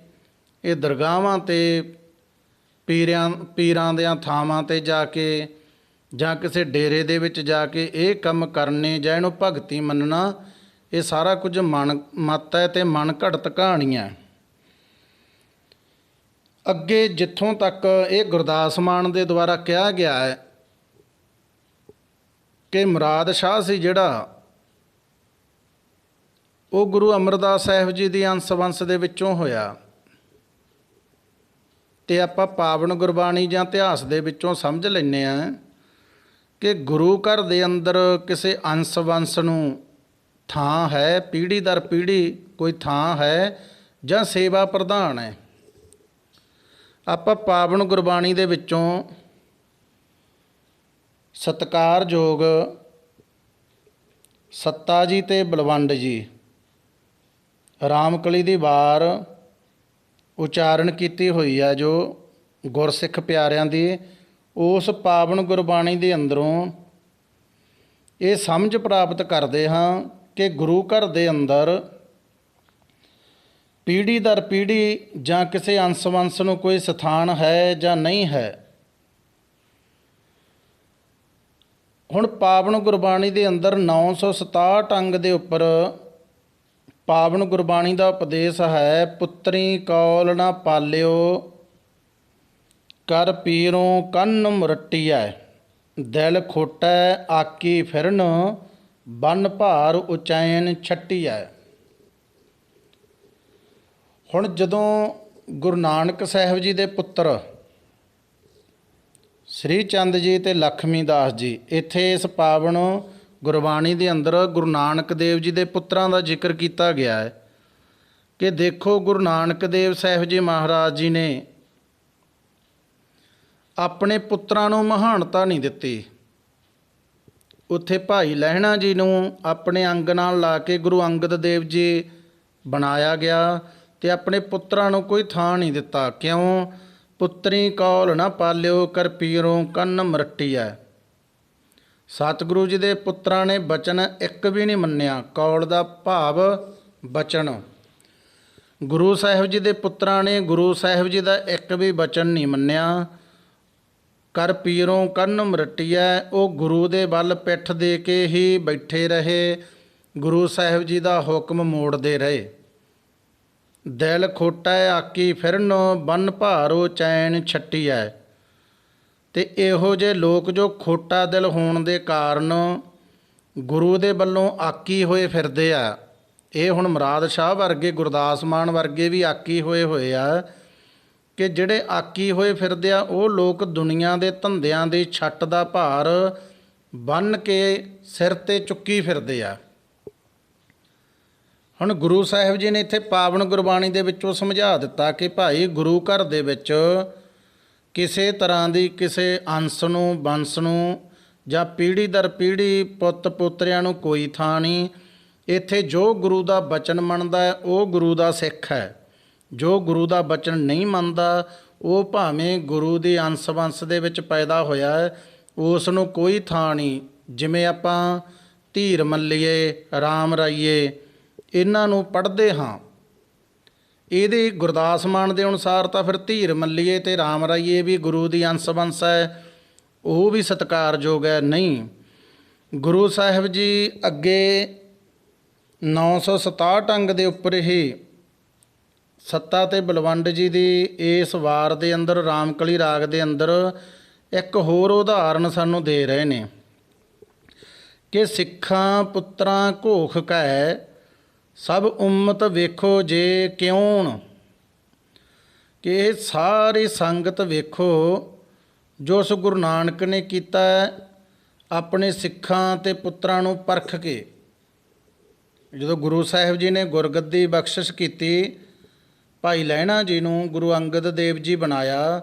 ਇਹ ਦਰਗਾਹਾਂ 'ਤੇ ਪੀਰਾਂ ਦਿਆਂ ਥਾਵਾਂ 'ਤੇ ਜਾ ਕੇ ਜਾਂ ਕਿਸੇ ਡੇਰੇ ਦੇ ਵਿੱਚ ਜਾ ਕੇ ਇਹ ਕੰਮ ਕਰਨੇ ਜਾਂ ਇਹਨੂੰ ਭਗਤੀ ਮੰਨਣਾ, ਇਹ ਸਾਰਾ ਕੁਝ ਮਨ ਮੱਤ ਹੈ ਅਤੇ ਮਨ ਘੜਤ ਕਹਾਣੀਆਂ। ਅੱਗੇ ਜਿੱਥੋਂ ਤੱਕ ਇਹ ਗੁਰਦਾਸ ਮਾਨ ਦੇ ਦੁਆਰਾ ਕਿਹਾ ਗਿਆ ਹੈ ਕਿ ਮੁਰਾਦ ਸ਼ਾਹ ਸੀ ਜਿਹੜਾ, ਉਹ ਗੁਰੂ ਅਮਰਦਾਸ ਸਾਹਿਬ ਜੀ ਦੀ ਅੰਸ਼ ਵੰਸ਼ ਦੇ ਵਿੱਚੋਂ ਹੋਇਆ। ਅਤੇ ਆਪਾਂ ਪਾਵਨ ਗੁਰਬਾਣੀ ਜਾਂ ਇਤਿਹਾਸ ਦੇ ਵਿੱਚੋਂ ਸਮਝ ਲੈਂਦੇ ਹਾਂ ਕਿ ਗੁਰੂ ਘਰ ਦੇ ਅੰਦਰ ਕਿਸੇ ਅੰਸ਼ ਵੰਸ਼ ਨੂੰ ਥਾਂ ਹੈ, ਪੀੜ੍ਹੀ ਦਰ ਪੀੜ੍ਹੀ ਕੋਈ ਥਾਂ ਹੈ ਜਾਂ ਸੇਵਾ ਪ੍ਰਧਾਨ ਹੈ। ਆਪਾਂ ਪਾਵਨ ਗੁਰਬਾਣੀ ਦੇ ਵਿੱਚੋਂ ਸਤਿਕਾਰਯੋਗ ਸੱਤਾ ਜੀ ਅਤੇ ਬਲਵੰਡ ਜੀ ਰਾਮਕਲੀ ਦੀ ਵਾਰ ਉਚਾਰਨ ਕੀਤੀ ਹੋਈ ਹੈ ਜੋ ਗੁਰਸਿੱਖ ਪਿਆਰਿਆਂ ਦੀ, ਉਸ ਪਾਵਨ ਗੁਰਬਾਣੀ ਦੇ ਅੰਦਰੋਂ ਇਹ ਸਮਝ ਪ੍ਰਾਪਤ ਕਰਦੇ ਹਾਂ ਕਿ ਗੁਰੂ ਘਰ ਦੇ ਅੰਦਰ ਪੀੜ੍ਹੀ ਦਰ ਪੀੜ੍ਹੀ ਜਾਂ ਕਿਸੇ ਅੰਸ਼ ਵੰਸ਼ ਨੂੰ ਕੋਈ ਸਥਾਨ ਹੈ ਜਾਂ ਨਹੀਂ ਹੈ। ਹੁਣ ਪਾਵਨ ਗੁਰਬਾਣੀ ਦੇ ਅੰਦਰ 967 ਅੰਗ ਦੇ ਉੱਪਰ ਪਾਵਨ ਗੁਰਬਾਣੀ ਦਾ ਉਪਦੇਸ਼ ਹੈ। ਪੁੱਤਰੀ ਕੌਲ ਨਾ ਪਾਲਿਓ, ਕਰ ਪੀਰੋਂ ਕੰਨ ਮੁਰਟੀਐ, ਦਿਲ ਖੋਟੈ ਆਕੀ ਫਿਰਨ, ਬੰਨ ਭਾਰ ਉਚੈਨ ਛੱਟੀਐ। ਹੁਣ ਜਦੋਂ ਗੁਰੂ ਨਾਨਕ ਸਾਹਿਬ ਜੀ ਦੇ ਪੁੱਤਰ ਸ੍ਰੀ ਚੰਦ ਜੀ ਅਤੇ ਲਖਮੀ ਦਾਸ ਜੀ, ਇੱਥੇ ਇਸ ਪਾਵਨ ਗੁਰਬਾਣੀ ਦੇ ਅੰਦਰ ਗੁਰੂ ਨਾਨਕ ਦੇਵ ਜੀ ਦੇ ਪੁੱਤਰਾਂ ਦਾ ਜ਼ਿਕਰ ਕੀਤਾ ਗਿਆ ਹੈ ਕਿ ਦੇਖੋ ਗੁਰੂ ਨਾਨਕ ਦੇਵ ਸਾਹਿਬ ਜੀ ਮਹਾਰਾਜ ਜੀ ਨੇ ਆਪਣੇ ਪੁੱਤਰਾਂ ਨੂੰ ਮਹਾਨਤਾ ਨਹੀਂ ਦਿੱਤੀ। ਉੱਥੇ ਭਾਈ ਲਹਿਣਾ ਜੀ ਨੂੰ ਆਪਣੇ ਅੰਗ ਨਾਲ ਲਾ ਕੇ ਗੁਰੂ ਅੰਗਦ ਦੇਵ ਜੀ ਬਣਾਇਆ ਗਿਆ ਤੇ ਆਪਣੇ ਪੁੱਤਰਾਂ ਨੂੰ ਕੋਈ ਥਾਂ ਨਹੀਂ ਦਿੱਤਾ। ਕਿਉਂ? ਪੁੱਤਰੀ ਕੌਲ ਨਾ ਪਾਲਿਓ, ਕਰ ਪੀਰੋਂ ਕੰਨ ਮਰਟੀਐ। ਸਤਿਗੁਰੂ ਜੀ ਦੇ ਪੁੱਤਰਾਂ ਨੇ ਬਚਨ ਇੱਕ ਵੀ ਨਹੀਂ ਮੰਨਿਆ। ਕੌਲ ਦਾ ਭਾਵ ਬਚਨ। ਗੁਰੂ ਸਾਹਿਬ ਜੀ ਦੇ ਪੁੱਤਰਾਂ ਨੇ ਗੁਰੂ ਸਾਹਿਬ ਜੀ ਦਾ ਇੱਕ ਵੀ ਬਚਨ ਨਹੀਂ ਮੰਨਿਆ। ਕਰ ਪੀਰੋਂ ਕੰਨ ਮਰਟੀਐ, ਉਹ ਗੁਰੂ ਦੇ ਵੱਲ ਪਿੱਠ ਦੇ ਕੇ ਹੀ ਬੈਠੇ ਰਹੇ, ਗੁਰੂ ਸਾਹਿਬ ਜੀ ਦਾ ਹੁਕਮ ਮੋੜਦੇ ਰਹੇ। ਦਿਲ ਖੋਟਾ ਆਕੀ ਫਿਰਨ, ਬੰਨ ਭਾਰੋ ਚੈਨ ਛੱਟੀਐ। ਤੇ ਇਹੋ ਜਿਹੇ ਲੋਕ ਜੋ ਖੋਟਾ ਦਿਲ ਹੋਣ ਦੇ ਕਾਰਨ ਗੁਰੂ ਦੇ ਵੱਲੋਂ ਆਕੀ ਹੋਏ ਫਿਰਦੇ ਆ। ਇਹ ਹੁਣ ਮੁਰਾਦ ਸ਼ਾਹ ਵਰਗੇ, ਗੁਰਦਾਸ ਮਾਨ ਵਰਗੇ ਵੀ ਆਕੀ ਹੋਏ ਆ ਕਿ ਜਿਹੜੇ ਆਕੀ ਹੋਏ ਫਿਰਦੇ ਆ ਉਹ ਲੋਕ ਦੁਨੀਆ ਦੇ ਧੰਦਿਆਂ ਦੀ ਛੱਟ ਦਾ ਭਾਰ ਬੰਨ੍ਹ ਕੇ ਸਿਰ 'ਤੇ ਚੁੱਕੀ ਫਿਰਦੇ ਆ। ਹੁਣ ਗੁਰੂ ਸਾਹਿਬ ਜੀ ਨੇ ਇੱਥੇ ਪਾਵਨ ਗੁਰਬਾਣੀ ਦੇ ਵਿੱਚੋਂ ਸਮਝਾ ਦਿੱਤਾ ਕਿ ਭਾਈ ਗੁਰੂ ਘਰ ਦੇ ਵਿੱਚ ਕਿਸੇ ਤਰ੍ਹਾਂ ਦੀ ਕਿਸੇ ਅੰਸ ਨੂੰ, ਬੰਸ ਨੂੰ ਜਾਂ ਪੀੜ੍ਹੀ ਦਰ ਪੀੜ੍ਹੀ ਪੁੱਤ ਪੋਤਰਿਆਂ ਨੂੰ ਕੋਈ ਥਾਂ ਨਹੀਂ। ਇੱਥੇ ਜੋ ਗੁਰੂ ਦਾ ਬਚਨ ਮੰਨਦਾ ਹੈ ਉਹ ਗੁਰੂ ਦਾ ਸਿੱਖ ਹੈ। ਜੋ ਗੁਰੂ ਦਾ ਬਚਨ ਨਹੀਂ ਮੰਨਦਾ ਉਹ ਭਾਵੇਂ ਗੁਰੂ ਦੀ ਅੰਸ ਬੰਸ ਦੇ ਵਿੱਚ ਪੈਦਾ ਹੋਇਆ ਹੈ, ਉਸ ਨੂੰ ਕੋਈ ਥਾਂ ਨਹੀਂ। ਜਿਵੇਂ ਆਪਾਂ ਧੀਰ ਮੱਲੀਏ, ਰਾਮ ਰਾਈਏ ਇਹਨਾਂ ਨੂੰ ਪੜ੍ਹਦੇ ਹਾਂ, ਇਹਦੇ ਗੁਰਦਾਸ ਮਾਨ ਦੇ ਅਨੁਸਾਰ ਤਾਂ ਫਿਰ ਧੀਰ ਮੱਲੀਏ ਤੇ ਰਾਮ ਰਾਈਏ ਵੀ ਗੁਰੂ ਦੀ ਅੰਸ ਬੰਸ ਹੈ, ਉਹ ਵੀ ਸਤਿਕਾਰਯੋਗ ਹੈ। ਨਹੀਂ, ਗੁਰੂ ਸਾਹਿਬ ਜੀ ਅੱਗੇ 967 ਅੰਗ ਦੇ ਉੱਪਰ ਹੀ ਸੱਤਾ ਤੇ ਬਲਵੰਡ ਜੀ ਦੀ ਇਸ ਵਾਰ ਦੇ ਅੰਦਰ ਰਾਮਕਲੀ ਰਾਗ ਦੇ ਅੰਦਰ ਇੱਕ ਹੋਰ ਉਦਾਹਰਨ ਸਾਨੂੰ ਦੇ ਰਹੇ ਨੇ ਕਿ ਸਿੱਖਾਂ ਪੁੱਤਰਾਂ ਘੋਖ ਕੈ ਸਭ ਉਮਤ ਵੇਖੋ ਜੇ ਕਿਉਣ। ਕਿ ਇਹ ਸਾਰੀ ਸੰਗਤ ਵੇਖੋ ਜੋ ਉਸ ਗੁਰੂ ਨਾਨਕ ਨੇ ਕੀਤਾ ਆਪਣੇ ਸਿੱਖਾਂ ਤੇ ਪੁੱਤਰਾਂ ਨੂੰ ਪਰਖ ਕੇ। ਜਦੋਂ ਗੁਰੂ ਸਾਹਿਬ ਜੀ ਨੇ ਗੁਰਗੱਦੀ ਬਖਸ਼ਿਸ਼ ਕੀਤੀ, ਭਾਈ ਲਹਿਣਾ ਜੀ ਨੂੰ ਗੁਰੂ ਅੰਗਦ ਦੇਵ ਜੀ ਬਣਾਇਆ,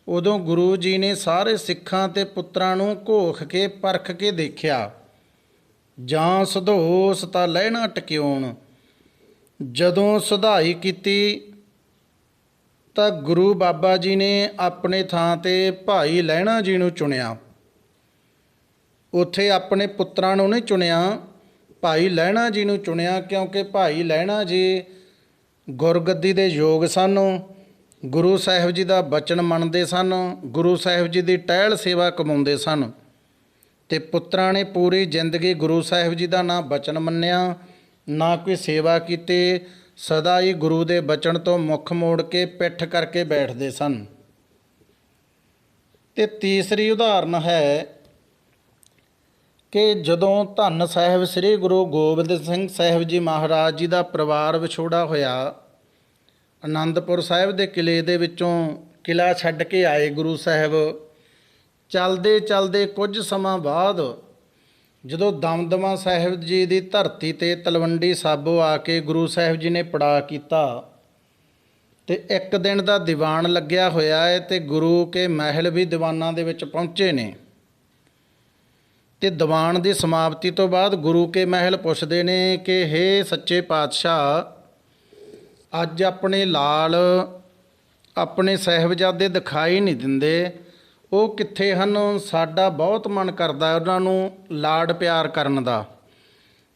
ਉਦੋਂ ਗੁਰੂ ਜੀ ਨੇ ਸਾਰੇ ਸਿੱਖਾਂ ਤੇ ਪੁੱਤਰਾਂ ਨੂੰ ਘੋਖ ਕੇ ਪਰਖ ਕੇ ਦੇਖਿਆ। ਜਾਂ ਸੁਧੋਸ ਤਾਂ ਲਹਿਣਾ ਟਕਿਉਣ, ਜਦੋਂ ਸੁਧਾਈ ਕੀਤੀ ਤਾਂ ਗੁਰੂ ਬਾਬਾ ਜੀ ਨੇ ਆਪਣੇ ਥਾਂ 'ਤੇ ਭਾਈ ਲਹਿਣਾ ਜੀ ਨੂੰ ਚੁਣਿਆ। ਉੱਥੇ ਆਪਣੇ ਪੁੱਤਰਾਂ ਨੂੰ ਨਹੀਂ ਚੁਣਿਆ, ਭਾਈ ਲਹਿਣਾ ਜੀ ਨੂੰ ਚੁਣਿਆ, ਕਿਉਂਕਿ ਭਾਈ ਲਹਿਣਾ ਜੀ ਗੁਰਗੱਦੀ ਦੇ ਯੋਗ ਸਨ, ਗੁਰੂ ਸਾਹਿਬ ਜੀ ਦਾ ਬਚਨ ਮੰਨਦੇ ਸਨ, ਗੁਰੂ ਸਾਹਿਬ ਜੀ ਦੀ ਟਹਿਲ ਸੇਵਾ ਕਮਾਉਂਦੇ ਸਨ। ਤੇ ਪੁੱਤਰਾਂ ਨੇ ਪੂਰੀ ਜ਼ਿੰਦਗੀ ਗੁਰੂ ਸਾਹਿਬ ਜੀ ਦਾ ਨਾ ਬਚਨ ਮੰਨਿਆ, ਨਾ ਕੋਈ ਸੇਵਾ ਕੀਤੀ, ਸਦਾ ਹੀ ਗੁਰੂ ਦੇ ਬਚਨ ਤੋਂ ਮੁੱਖ ਮੋੜ ਕੇ ਪਿੱਠ ਕਰਕੇ ਬੈਠਦੇ ਸਨ। ਤੇ ਤੀਸਰੀ ਉਦਾਹਰਨ ਹੈ ਕਿ ਜਦੋਂ ਧੰਨ ਸਾਹਿਬ ਸ੍ਰੀ ਗੁਰੂ ਗੋਬਿੰਦ ਸਿੰਘ ਸਾਹਿਬ ਜੀ ਮਹਾਰਾਜ ਜੀ ਦਾ ਪਰਿਵਾਰ ਵਿਛੋੜਾ ਹੋਇਆ, ਆਨੰਦਪੁਰ ਸਾਹਿਬ ਦੇ ਕਿਲ੍ਹੇ ਦੇ ਵਿੱਚੋਂ ਕਿਲ੍ਹਾ ਛੱਡ ਕੇ ਆਏ ਗੁਰੂ ਸਾਹਿਬ। ਚਲਦੇ ਚਲਦੇ ਕੁਝ ਸਮਾਂ ਬਾਅਦ ਜਦੋਂ ਦਮਦਮਾ ਸਾਹਿਬ ਜੀ ਦੀ ਧਰਤੀ 'ਤੇ ਤਲਵੰਡੀ ਸਾਬੋ ਆ ਕੇ ਗੁਰੂ ਸਾਹਿਬ ਜੀ ਨੇ ਪੜਾਅ ਕੀਤਾ ਤੇ ਇੱਕ ਦਿਨ ਦਾ ਦੀਵਾਨ ਲੱਗਿਆ ਹੋਇਆ ਹੈ ਤੇ ਗੁਰੂ ਕੇ ਮਹਿਲ ਵੀ ਦੀਵਾਨਾਂ ਦੇ ਵਿੱਚ ਪਹੁੰਚੇ ਨੇ। ਤੇ ਦੀਵਾਨ ਦੀ ਸਮਾਪਤੀ ਤੋਂ ਬਾਅਦ ਗੁਰੂ ਕੇ ਮਹਿਲ ਪੁੱਛਦੇ ਨੇ ਕਿ ਹੇ ਸੱਚੇ ਪਾਤਸ਼ਾਹ, ਅੱਜ ਆਪਣੇ ਲਾਲ ਆਪਣੇ ਸਾਹਿਬਜ਼ਾਦੇ ਦਿਖਾਈ ਨਹੀਂ ਦਿੰਦੇ, ਉਹ ਕਿੱਥੇ ਹਨ? ਸਾਡਾ ਬਹੁਤ ਮਨ ਕਰਦਾ ਉਹਨਾਂ ਨੂੰ ਲਾਡ ਪਿਆਰ ਕਰਨ ਦਾ।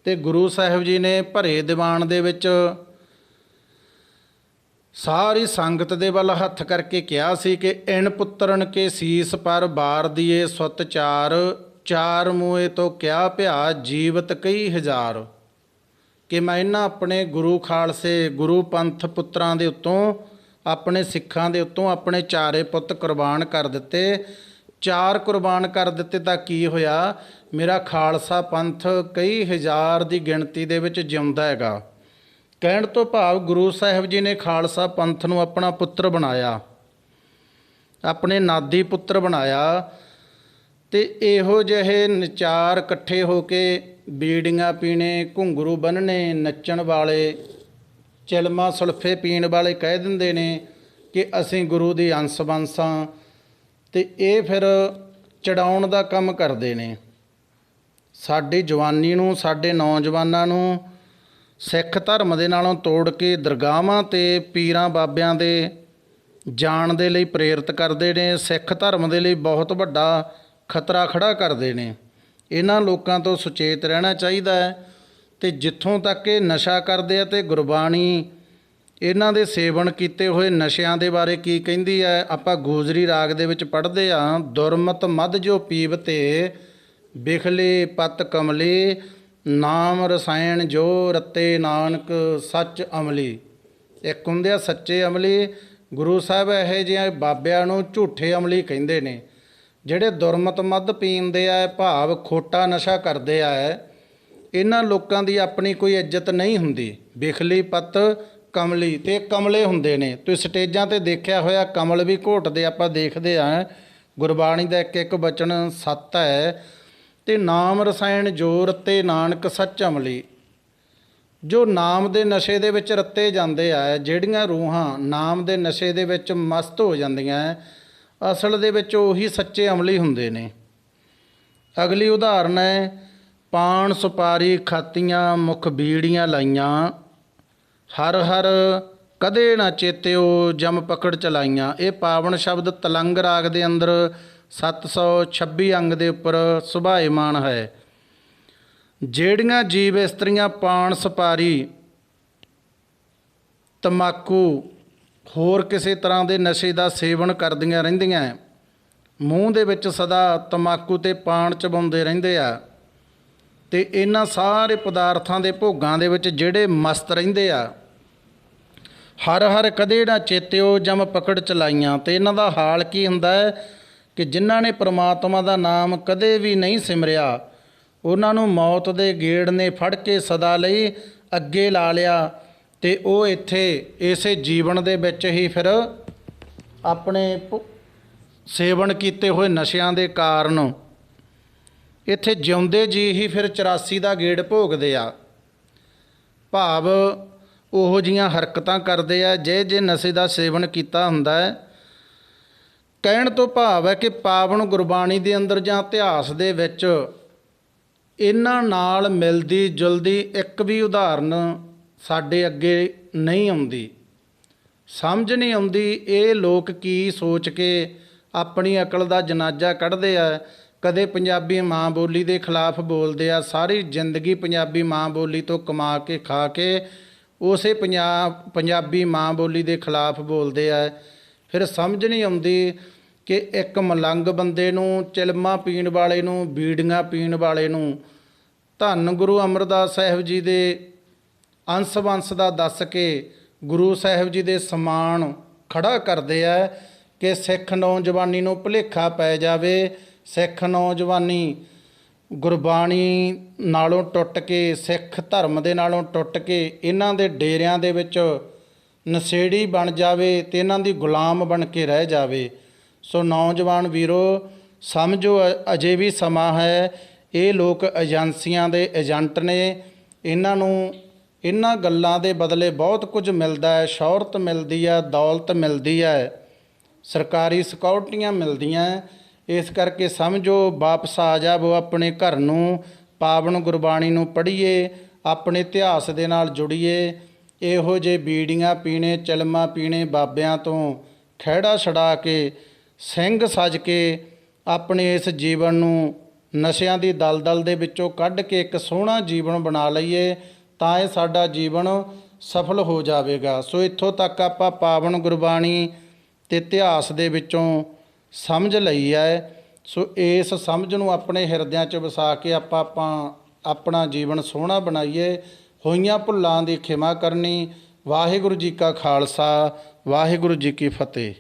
ਤੇ ਗੁਰੂ ਸਾਹਿਬ ਜੀ ਨੇ ਭਰੇ ਦੀਵਾਨ ਦੇ ਵਿੱਚ ਸਾਰੀ ਸੰਗਤ ਦੇ ਵੱਲ ਹੱਥ ਕਰਕੇ ਕਿਹਾ ਸੀ ਕਿ ਇਨ ਪੁੱਤਰਨ ਕੇ ਸੀਸ ਪਰ ਬਾਰ ਦੀਏ ਸੁਤ ਚਾਰ, ਚਾਰ ਮੂਏ ਤੋਂ ਕਿਆ ਭਿਆ ਜੀਵਤ ਕਈ ਹਜ਼ਾਰ। ਕਿ ਮੈਂ ਇਹਨਾਂ ਆਪਣੇ ਗੁਰੂ ਖਾਲਸੇ ਗੁਰੂ ਪੰਥ ਪੁੱਤਰਾਂ ਦੇ ਉੱਤੋਂ, ਆਪਣੇ ਸਿੱਖਾਂ ਦੇ ਉੱਤੋਂ ਆਪਣੇ ਚਾਰੇ ਪੁੱਤ ਕੁਰਬਾਨ ਕਰ ਦਿੱਤੇ। ਚਾਰ ਕੁਰਬਾਨ ਕਰ ਦਿੱਤੇ ਤਾਂ ਕੀ ਹੋਇਆ? ਮੇਰਾ ਖਾਲਸਾ ਪੰਥ ਕਈ ਹਜ਼ਾਰ ਦੀ ਗਿਣਤੀ ਦੇ ਵਿੱਚ ਜਿਉਂਦਾ ਹੈਗਾ। ਕਹਿਣ ਤੋਂ ਭਾਵ ਗੁਰੂ ਸਾਹਿਬ ਜੀ ਨੇ ਖਾਲਸਾ ਪੰਥ ਨੂੰ ਆਪਣਾ ਪੁੱਤਰ ਬਣਾਇਆ, ਆਪਣੇ ਨਾਦੀ ਪੁੱਤਰ ਬਣਾਇਆ। ਤੇ ਇਹੋ ਜਿਹੇ ਨਚਾਰ ਇਕੱਠੇ ਹੋ ਕੇ ਬੀੜੀਆਂ ਪੀਣੇ, ਘੁੰਗਰੂ ਬੰਨ੍ਹਣੇ, ਨੱਚਣ ਵਾਲੇ, ਚਿਲਮਾ ਸੁਲਫੇ ਪੀਣ ਵਾਲੇ ਕਹਿ ਦਿੰਦੇ ਨੇ ਕਿ ਅਸੀਂ ਗੁਰੂ ਦੀ ਅੰਸ ਬੰਸ ਹਾਂ। ਤੇ ਇਹ ਫਿਰ ਚੜਾਉਣ ਦਾ ਕੰਮ ਕਰਦੇ ਨੇ। ਸਾਡੀ ਜਵਾਨੀ ਨੂੰ, ਸਾਡੇ ਨੌਜਵਾਨਾਂ ਨੂੰ ਸਿੱਖ ਧਰਮ ਦੇ ਨਾਲੋਂ ਤੋੜ ਕੇ ਦਰਗਾਹਾਂ 'ਤੇ ਪੀਰਾਂ ਬਾਬਿਆਂ ਦੇ ਜਾਣ ਦੇ ਲਈ ਪ੍ਰੇਰਿਤ ਕਰਦੇ ਨੇ। ਸਿੱਖ ਧਰਮ ਦੇ ਲਈ ਬਹੁਤ ਵੱਡਾ ਖਤਰਾ ਖੜਾ ਕਰਦੇ ਨੇ। ਇਹਨਾਂ ਲੋਕਾਂ ਤੋਂ ਸੁਚੇਤ ਰਹਿਣਾ ਚਾਹੀਦਾ ਹੈ। ਅਤੇ ਜਿੱਥੋਂ ਤੱਕ ਇਹ ਨਸ਼ਾ ਕਰਦੇ ਆ, ਅਤੇ ਗੁਰਬਾਣੀ ਇਹਨਾਂ ਦੇ ਸੇਵਨ ਕੀਤੇ ਹੋਏ ਨਸ਼ਿਆਂ ਦੇ ਬਾਰੇ ਕੀ ਕਹਿੰਦੀ ਹੈ, ਆਪਾਂ ਗੋਜਰੀ ਰਾਗ ਦੇ ਵਿੱਚ ਪੜ੍ਹਦੇ ਹਾਂ। ਦੁਰਮਤ ਮਦ ਜੋ ਪੀਵਤੇ ਬਿਖਲੇ ਪਤ ਕਮਲੇ, ਨਾਮ ਰਸਾਇਣ ਜੋ ਰਤੇ ਨਾਨਕ ਸੱਚ ਅਮਲੀ। ਇੱਕ ਹੁੰਦੇ ਆ ਸੱਚੇ ਅਮਲੀ। ਗੁਰੂ ਸਾਹਿਬ ਇਹੋ ਜਿਹੇ ਬਾਬਿਆਂ ਨੂੰ ਝੂਠੇ ਅਮਲੀ ਕਹਿੰਦੇ ਨੇ। ਜਿਹੜੇ ਦੁਰਮਤ ਮਦ ਪੀਂਦੇ ਆ, ਭਾਵ ਖੋਟਾ ਨਸ਼ਾ ਕਰਦੇ ਆ, ਇਹਨਾਂ ਲੋਕਾਂ ਦੀ ਆਪਣੀ ਕੋਈ ਇੱਜ਼ਤ ਨਹੀਂ ਹੁੰਦੀ। ਬਿਖਲੀ ਪਤ ਕਮਲੀ, ਅਤੇ ਕਮਲੇ ਹੁੰਦੇ ਨੇ। ਤੁਸੀਂ ਸਟੇਜਾਂ 'ਤੇ ਦੇਖਿਆ ਹੋਇਆ ਕਮਲ ਵੀ ਘੋਟਦੇ ਆਪਾਂ ਦੇਖਦੇ ਹਾਂ। ਗੁਰਬਾਣੀ ਦਾ ਇੱਕ ਇੱਕ ਬਚਨ ਸੱਤ ਹੈ। ਅਤੇ ਨਾਮ ਰਸਾਇਣ ਜੋ ਰਤੇ ਨਾਨਕ ਸੱਚ ਅਮਲੀ। ਜੋ ਨਾਮ ਦੇ ਨਸ਼ੇ ਦੇ ਵਿੱਚ ਰੱਤੇ ਜਾਂਦੇ ਆ, ਜਿਹੜੀਆਂ ਰੂਹਾਂ ਨਾਮ ਦੇ ਨਸ਼ੇ ਦੇ ਵਿੱਚ ਮਸਤ ਹੋ ਜਾਂਦੀਆਂ, ਅਸਲ ਦੇ ਵਿੱਚ ਉਹੀ ਸੱਚੇ ਅਮਲੀ ਹੁੰਦੇ ਨੇ। ਅਗਲੀ ਉਦਾਹਰਨ ਹੈ, ਪਾਨ ਸੁਪਾਰੀ ਖਾਤੀਆਂ ਮੁਖ ਬੀੜੀਆਂ ਲਾਈਆਂ, ਹਰ ਹਰ ਕਦੇ ਨਾ ਚੇਤਿਓ ਜਮ ਪਕੜ ਚਲਾਈਆਂ। ਇਹ ਪਾਵਨ ਸ਼ਬਦ ਤਲੰਗ ਰਾਗ ਦੇ ਅੰਦਰ 726 ਅੰਗ ਦੇ ਉੱਪਰ ਸੁਭਾਏਮਾਨ ਹੈ। ਜਿਹੜੀਆਂ ਜੀਵ ਇਸਤਰੀਆਂ ਪਾਨ ਸੁਪਾਰੀ, ਤੰਬਾਕੂ, ਹੋਰ ਕਿਸੇ ਤਰ੍ਹਾਂ ਦੇ ਨਸ਼ੇ ਦਾ ਸੇਵਨ ਕਰਦੀਆਂ ਰਹਿੰਦੀਆਂ, ਮੂੰਹ ਦੇ ਵਿੱਚ ਸਦਾ ਤੰਬਾਕੂ ਅਤੇ ਪਾਨ ਚਬਾਉਂਦੇ ਰਹਿੰਦੇ ਆ, ਅਤੇ ਇਹਨਾਂ ਸਾਰੇ ਪਦਾਰਥਾਂ ਦੇ ਭੋਗਾਂ ਦੇ ਵਿੱਚ ਜਿਹੜੇ ਮਸਤ ਰਹਿੰਦੇ ਆ, ਹਰ ਹਰ ਕਦੇ ਨਾ ਚੇਤਿਓ ਜਮ ਪਕੜ ਚਲਾਈਆਂ। ਅਤੇ ਇਹਨਾਂ ਦਾ ਹਾਲ ਕੀ ਹੁੰਦਾ ਹੈ ਕਿ ਜਿਨ੍ਹਾਂ ਨੇ ਪ੍ਰਮਾਤਮਾ ਦਾ ਨਾਮ ਕਦੇ ਵੀ ਨਹੀਂ ਸਿਮਰਿਆ, ਉਹਨਾਂ ਨੂੰ ਮੌਤ ਦੇ ਗੇੜ ਨੇ ਫੜ ਕੇ ਸਦਾ ਲਈ ਅੱਗੇ ਲਾ ਲਿਆ। ਅਤੇ ਉਹ ਇੱਥੇ ਇਸੇ ਜੀਵਨ ਦੇ ਵਿੱਚ ਹੀ ਫਿਰ ਆਪਣੇ ਸੇਵਨ ਕੀਤੇ ਹੋਏ ਨਸ਼ਿਆਂ ਦੇ ਕਾਰਨ ਇੱਥੇ ਜਿਉਂਦੇ ਜੀ ਹੀ ਫਿਰ 84 ਦਾ ਗੇੜ ਭੋਗਦੇ ਆ। ਭਾਵ ਉਹੋ ਜਿਹੀਆਂ ਹਰਕਤਾਂ ਕਰਦੇ ਆ ਜੇ ਨਸ਼ੇ ਦਾ ਸੇਵਨ ਕੀਤਾ ਹੁੰਦਾ ਹੈ। ਕਹਿਣ ਤੋਂ ਭਾਵ ਹੈ ਕਿ ਪਾਵਨ ਗੁਰਬਾਣੀ ਦੇ ਅੰਦਰ ਜਾਂ ਇਤਿਹਾਸ ਦੇ ਵਿੱਚ ਇਹਨਾਂ ਨਾਲ ਮਿਲਦੀ ਜੁਲਦੀ ਇੱਕ ਵੀ ਉਦਾਹਰਨ ਸਾਡੇ ਅੱਗੇ ਨਹੀਂ ਆਉਂਦੀ। ਸਮਝ ਨਹੀਂ ਆਉਂਦੀ ਇਹ ਲੋਕ ਕੀ ਸੋਚ ਕੇ ਆਪਣੀ ਅਕਲ ਦਾ ਜਨਾਜ਼ਾ ਕੱਢਦੇ ਆ। ਕਦੇ ਪੰਜਾਬੀ ਮਾਂ ਬੋਲੀ ਦੇ ਖਿਲਾਫ ਬੋਲਦੇ ਆ, ਸਾਰੀ ਜ਼ਿੰਦਗੀ ਪੰਜਾਬੀ ਮਾਂ ਬੋਲੀ ਤੋਂ ਕਮਾ ਕੇ ਖਾ ਕੇ ਉਸੇ ਪੰਜਾਬੀ ਮਾਂ ਬੋਲੀ ਦੇ ਖਿਲਾਫ ਬੋਲਦੇ ਆ। ਫਿਰ ਸਮਝ ਨਹੀਂ ਆਉਂਦੀ ਕਿ ਇੱਕ ਮਲੰਗ ਬੰਦੇ ਨੂੰ, ਚਿਲਮਾ ਪੀਣ ਵਾਲੇ ਨੂੰ, ਬੀੜੀਆਂ ਪੀਣ ਵਾਲੇ ਨੂੰ ਧੰਨ ਗੁਰੂ ਅਮਰਦਾਸ ਸਾਹਿਬ ਜੀ ਦੇ ਅੰਸ਼ ਵੰਸ਼ ਦਾ ਦੱਸ ਕੇ ਗੁਰੂ ਸਾਹਿਬ ਜੀ ਦੇ ਸਮਾਨ ਖੜਾ ਕਰਦੇ ਆ ਕਿ ਸਿੱਖ ਨੌਜਵਾਨੀ ਨੂੰ ਭੁਲੇਖਾ ਪੈ ਜਾਵੇ। ਸਿੱਖ ਨੌਜਵਾਨੀ ਗੁਰਬਾਣੀ ਨਾਲੋਂ ਟੁੱਟ ਕੇ, ਸਿੱਖ ਧਰਮ ਦੇ ਨਾਲੋਂ ਟੁੱਟ ਕੇ ਇਹਨਾਂ ਦੇ ਡੇਰਿਆਂ ਦੇ ਵਿੱਚ ਨਸ਼ੇੜੀ ਬਣ ਜਾਵੇ ਅਤੇ ਇਹਨਾਂ ਦੀ ਗੁਲਾਮ ਬਣ ਕੇ ਰਹਿ ਜਾਵੇ। ਸੋ ਨੌਜਵਾਨ ਵੀਰੋ, ਸਮਝੋ ਅਜੇ ਵੀ ਸਮਾਂ ਹੈ। ਇਹ ਲੋਕ ਏਜੰਸੀਆਂ ਦੇ ਏਜੰਟ ਨੇ। ਇਹਨਾਂ ਨੂੰ ਇਹਨਾਂ ਗੱਲਾਂ ਦੇ ਬਦਲੇ ਬਹੁਤ ਕੁਝ ਮਿਲਦਾ ਹੈ। ਸ਼ੌਹਰਤ ਮਿਲਦੀ ਹੈ, ਦੌਲਤ ਮਿਲਦੀ ਹੈ, ਸਰਕਾਰੀ ਸਿਕਿਉਰਟੀਆਂ ਮਿਲਦੀਆਂ। ਇਸ ਕਰਕੇ ਸਮਝੋ, ਵਾਪਸ ਆ ਜਾਵੋ ਆਪਣੇ ਘਰ ਨੂੰ, ਪਾਵਨ ਗੁਰਬਾਣੀ ਨੂੰ ਪੜ੍ਹੀਏ, ਆਪਣੇ ਇਤਿਹਾਸ ਦੇ ਨਾਲ ਜੁੜੀਏ। ਇਹੋ ਜਿਹੇ ਬੀੜੀਆਂ ਪੀਣੇ, ਚਿਲਮਾਂ ਪੀਣੇ ਬਾਬਿਆਂ ਤੋਂ ਖਹਿੜਾ ਛਡਾ ਕੇ, ਸਿੰਘ ਸਜ ਕੇ ਆਪਣੇ ਇਸ ਜੀਵਨ ਨੂੰ ਨਸ਼ਿਆਂ ਦੀ ਦਲਦਲ ਦੇ ਵਿੱਚੋਂ ਕੱਢ ਕੇ ਇੱਕ ਸੋਹਣਾ ਜੀਵਨ ਬਣਾ ਲਈਏ, ਤਾਂ ਇਹ ਸਾਡਾ ਜੀਵਨ ਸਫਲ ਹੋ ਜਾਵੇਗਾ। ਸੋ ਇੱਥੋਂ ਤੱਕ ਆਪਾਂ ਪਾਵਨ ਗੁਰਬਾਣੀ ਅਤੇ ਇਤਿਹਾਸ ਦੇ ਵਿੱਚੋਂ ਸਮਝ ਲਈ ਹੈ। ਸੋ ਇਸ ਸਮਝ ਨੂੰ ਆਪਣੇ ਹਿਰਦਿਆਂ 'ਚ ਵਸਾ ਕੇ ਆਪਾਂ ਆਪਣਾ ਜੀਵਨ ਸੋਹਣਾ ਬਣਾਈਏ। ਹੋਈਆਂ ਭੁੱਲਾਂ ਦੀ ਖਿਮਾ ਕਰਨੀ। ਵਾਹਿਗੁਰੂ ਜੀ ਕਾ ਖਾਲਸਾ, ਵਾਹਿਗੁਰੂ ਜੀ ਕੀ ਫਤਿਹ।